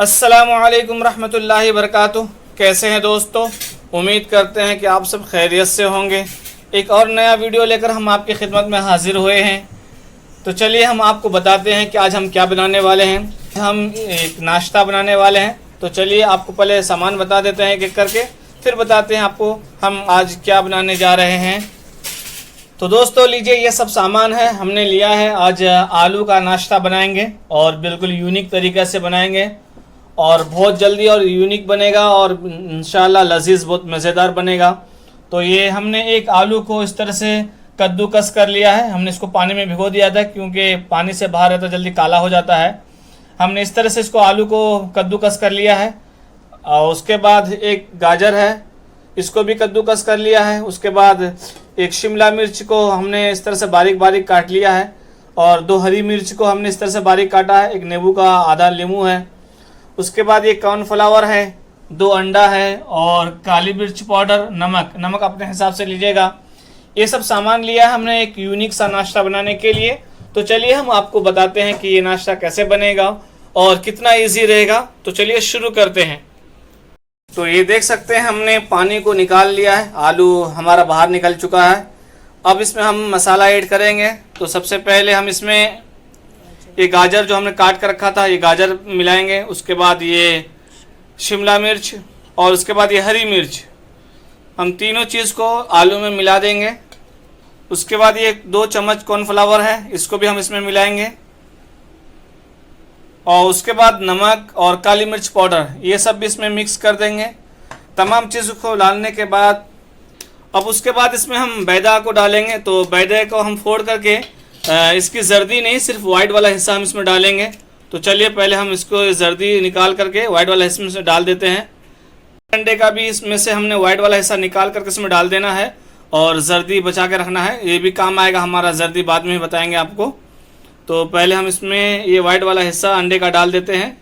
अस्सलामुअलैकुम रहमतुल्लाहि वबरकातुहू। कैसे हैं दोस्तों? उम्मीद करते हैं कि आप सब खैरियत से होंगे। एक और नया वीडियो लेकर हम आपकी खिदमत में हाजिर हुए हैं। तो चलिए हम आपको बताते हैं कि आज हम क्या बनाने वाले हैं। हम एक नाश्ता बनाने वाले हैं। तो चलिए आपको पहले सामान बता देते हैं एक करके, फिर बताते हैं आपको हम आज क्या बनाने जा रहे हैं। तो दोस्तों लीजिए, ये सब सामान है हमने लिया है। आज आलू का नाश्ता बनाएंगे और बिल्कुल यूनिक तरीक़े से बनाएंगे और बहुत जल्दी और यूनिक बनेगा और इंशाल्लाह लजीज़ बहुत मज़ेदार बनेगा। तो ये हमने एक आलू को इस तरह से कद्दूकस कर लिया है। हमने इसको पानी में भिगो दिया था क्योंकि पानी से बाहर रहता जल्दी काला हो जाता है। हमने इस तरह से इसको आलू को कद्दूकस कर लिया है। और उसके बाद एक गाजर है, इसको भी कद्दूकस कर लिया है। उसके बाद एक शिमला मिर्च को हमने इस तरह से बारीक बारीक काट लिया है और 2 हरी मिर्च को हमने इस तरह से बारीक काटा है। एक नींबू का आधा नींबू है। उसके बाद ये कॉर्नफ्लावर है, 2 अंडा है और काली मिर्च पाउडर, नमक अपने हिसाब से लीजिएगा। ये सब सामान लिया है हमने एक यूनिक सा नाश्ता बनाने के लिए। तो चलिए हम आपको बताते हैं कि ये नाश्ता कैसे बनेगा और कितना इजी रहेगा। तो चलिए शुरू करते हैं। तो ये देख सकते हैं हमने पानी को निकाल लिया है, आलू हमारा बाहर निकल चुका है। अब इसमें हम मसाला ऐड करेंगे। तो सबसे पहले हम इसमें ये गाजर जो हमने काट कर रखा था, ये गाजर मिलाएंगे। उसके बाद ये शिमला मिर्च और उसके बाद ये हरी मिर्च, हम तीनों चीज़ को आलू में मिला देंगे। उसके बाद ये 2 चम्मच कॉर्नफ्लावर है, इसको भी हम इसमें मिलाएंगे। और उसके बाद नमक और काली मिर्च पाउडर, ये सब भी इसमें मिक्स कर देंगे। तमाम चीज़ों को डालने के बाद अब उसके बाद इसमें हम मैदा को डालेंगे। तो मैदे को हम फोड़ करके इसकी जर्दी नहीं, सिर्फ वाइट वाला हिस्सा हम इसमें डालेंगे। तो चलिए पहले हम इसको जर्दी निकाल करके वाइट वाला हिस्से में से डाल देते हैं। अंडे का भी इसमें से हमने वाइट वाला हिस्सा निकाल करके इसमें डाल देना है और जर्दी बचा के रखना है। ये भी काम आएगा हमारा, जर्दी बाद में ही बताएंगे आपको। तो पहले हम इसमें ये वाइट वाला हिस्सा अंडे का डाल देते हैं।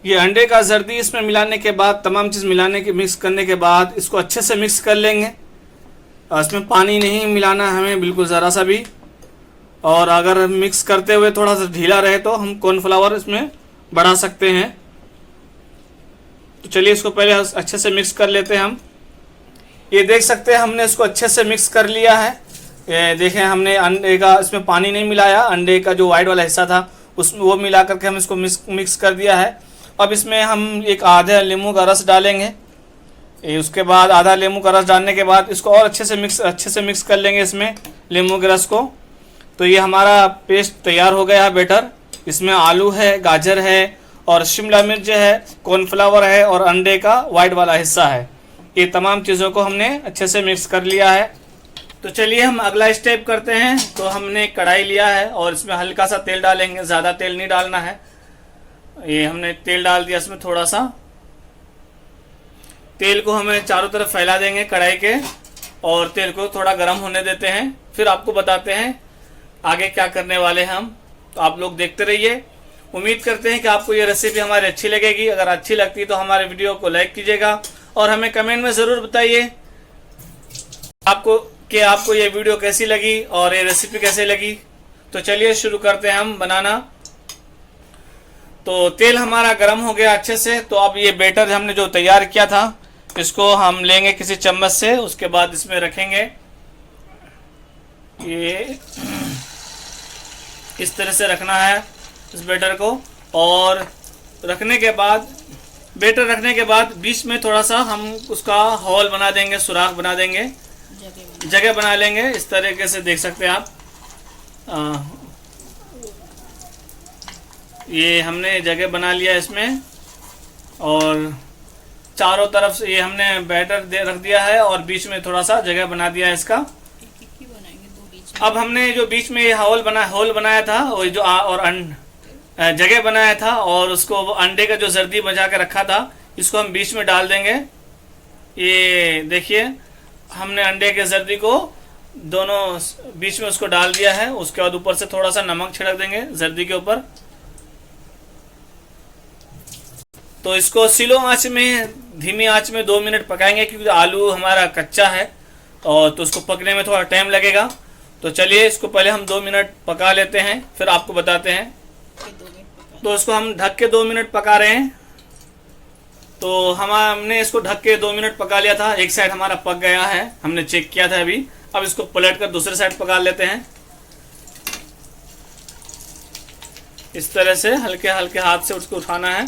ये अंडे का जर्दी इसमें मिलाने के बाद, तमाम चीज़ मिलाने के मिक्स करने के बाद इसको अच्छे से मिक्स कर लेंगे। इसमें पानी नहीं मिलाना हमें बिल्कुल ज़रा सा भी। और अगर मिक्स करते हुए थोड़ा सा ढीला रहे तो हम कॉर्नफ्लावर इसमें बढ़ा सकते हैं। तो चलिए इसको पहले अच्छे से मिक्स कर लेते हैं हम। ये देख सकते हैं हमने इसको अच्छे से मिक्स कर लिया है। ये देखें हमने अंडे का इसमें पानी नहीं मिलाया, अंडे का जो वाइट वाला हिस्सा था उसमें वो मिला करके हम इसको मिक्स कर दिया है। अब इसमें हम एक आधे नींबू का रस डालेंगे। उसके बाद आधा नींबू का रस डालने के बाद इसको और अच्छे से मिक्स कर लेंगे इसमें नींबू के रस को। तो ये हमारा पेस्ट तैयार हो गया है, बैटर। इसमें आलू है, गाजर है और शिमला मिर्च है, कॉर्नफ्लावर है और अंडे का वाइट वाला हिस्सा है। ये तमाम चीज़ों को हमने अच्छे से मिक्स कर लिया है। तो चलिए हम अगला स्टेप करते हैं। तो हमने कढ़ाई लिया है और इसमें हल्का सा तेल डालेंगे, ज़्यादा तेल नहीं डालना है। ये हमने तेल डाल दिया, इसमें थोड़ा सा तेल को हमें चारों तरफ फैला देंगे कढ़ाई के और तेल को थोड़ा गर्म होने देते हैं। फिर आपको बताते हैं आगे क्या करने वाले हैं हम। तो आप लोग देखते रहिए। उम्मीद करते हैं कि आपको ये रेसिपी हमारी अच्छी लगेगी। अगर अच्छी लगती है तो हमारे वीडियो को लाइक कीजिएगा और हमें कमेंट में ज़रूर बताइए आपको ये वीडियो कैसी लगी और ये रेसिपी कैसी लगी। तो चलिए शुरू करते हैं हम बनाना। तो तेल हमारा गर्म हो गया अच्छे से। तो अब ये बैटर हमने जो तैयार किया था इसको हम लेंगे किसी चम्मच से। उसके बाद इसमें रखेंगे, ये इस तरह से रखना है इस बैटर को। और रखने के बाद बैटर रखने के बाद बीच में थोड़ा सा हम उसका होल बना देंगे, सुराख बना देंगे, जगह बना लेंगे। इस तरीके से देख सकते हैं आप। ये हमने जगह बना लिया इसमें और चारों तरफ से ये हमने बैटर रख दिया है और बीच में थोड़ा सा जगह बना दिया है इसका। अब हमने जो बीच में ये होल बनाया था और जो जगह बनाया था और उसको अंडे का जो जर्दी बचा के रखा था इसको हम बीच में डाल देंगे। ये देखिए हमने अंडे के जर्दी को दोनों बीच में उसको डाल दिया है। उसके बाद ऊपर से थोड़ा सा नमक छिड़क देंगे जर्दी के ऊपर। तो इसको स्लो आंच में, धीमी आंच में 2 मिनट पकाएंगे क्योंकि आलू हमारा कच्चा है और तो उसको पकने में थोड़ा टाइम लगेगा। तो चलिए इसको पहले हम 2 मिनट पका लेते हैं, फिर आपको बताते हैं। तो इसको हम ढक के 2 मिनट पका रहे हैं। तो हमने इसको ढक के 2 मिनट पका लिया था। एक साइड हमारा पक गया है, हमने चेक किया था अभी। अब इसको पलट कर दूसरे साइड पका लेते हैं। इस तरह से हल्के हल्के हाथ से उसको उठाना है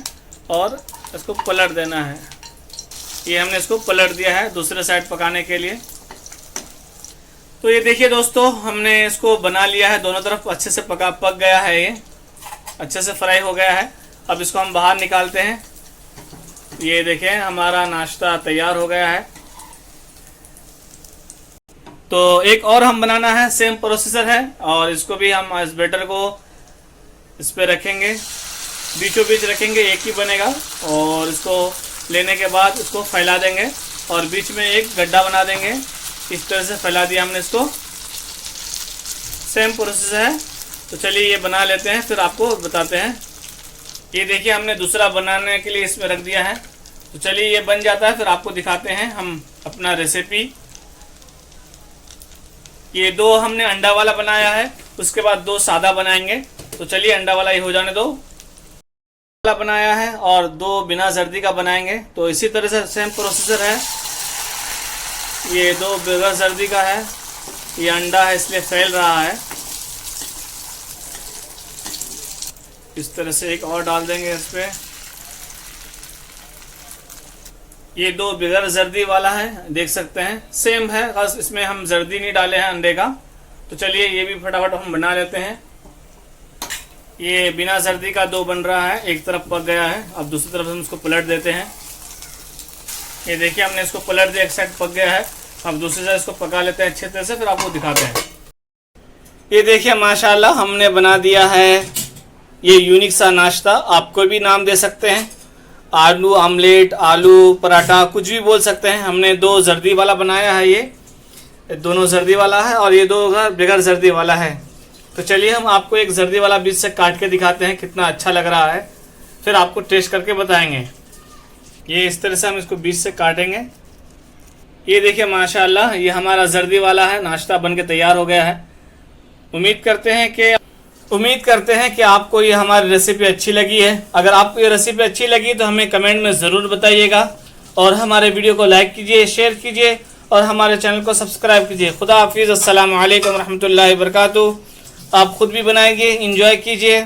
और इसको पलट देना है। ये हमने इसको पलट दिया है दूसरे साइड पकाने के लिए। तो ये देखिए दोस्तों, हमने इसको बना लिया है। दोनों तरफ अच्छे से पक गया है, ये अच्छे से फ्राई हो गया है। अब इसको हम बाहर निकालते हैं। ये देखें, हमारा नाश्ता तैयार हो गया है। तो एक और हम बनाना है, सेम प्रोसीजर है। और इसको भी हम इस बैटर को इस पे रखेंगे, बीचों बीच रखेंगे, एक ही बनेगा। और इसको लेने के बाद इसको फैला देंगे और बीच में एक गड्ढा बना देंगे। इस तरह से फैला दिया हमने इसको। सेम प्रोसेस है। तो चलिए ये बना लेते हैं, फिर आपको बताते हैं। ये देखिए, हमने दूसरा बनाने के लिए इसमें रख दिया है। तो चलिए ये बन जाता है, फिर आपको दिखाते हैं हम अपना रेसिपी। ये 2 हमने अंडा वाला बनाया है, उसके बाद 2 सादा बनाएंगे। तो चलिए अंडा वाला ही हो जाने दो। वाला बनाया है और 2 बिना जर्दी का बनाएंगे। तो इसी तरह से सेम प्रोसीजर है। ये 2 बगैर जर्दी का है। ये अंडा है इसलिए फैल रहा है। इस तरह से एक और डाल देंगे इस पे। ये 2 बगैर जर्दी वाला है, देख सकते हैं सेम है, बस इसमें हम जर्दी नहीं डाले हैं अंडे का। तो चलिए ये भी फटाफट हम बना लेते हैं। ये बिना जर्दी का 2 बन रहा है, एक तरफ पक गया है। अब दूसरी तरफ हम इसको पलट देते हैं। ये देखिए, हमने इसको पलट दिया, एक साइड पक गया है। अब दूसरी साइड इसको पका लेते हैं अच्छे तरह से, फिर आपको दिखाते हैं। ये देखिए माशाल्लाह, हमने बना दिया है ये यूनिक सा नाश्ता। आप कोई भी नाम दे सकते हैं, आलू आमलेट, आलू पराठा, कुछ भी बोल सकते हैं। हमने 2 जर्दी वाला बनाया है, ये दोनों जर्दी वाला है और ये 2 बगैर जर्दी वाला है। तो चलिए हम आपको एक जर्दी वाला बीच से काट के दिखाते हैं कितना अच्छा लग रहा है, फिर आपको टेस्ट करके बताएंगे। ये इस तरह से हम इसको बीच से काटेंगे। ये देखिए माशाल्लाह, ये हमारा जर्दी वाला है, नाश्ता बन के तैयार हो गया है। उम्मीद करते हैं कि आपको ये हमारी रेसिपी अच्छी लगी है। अगर आपको ये रेसिपी अच्छी लगी तो हमें कमेंट में ज़रूर बताइएगा और हमारे वीडियो को लाइक कीजिए, शेयर कीजिए और हमारे चैनल को सब्सक्राइब कीजिए। खुदा हाफिज़। अस्सलामु अलैकुम रहमतुल्लाहि व बरकातुहू। आप खुद भी बनाएंगे, एंजॉय कीजिए।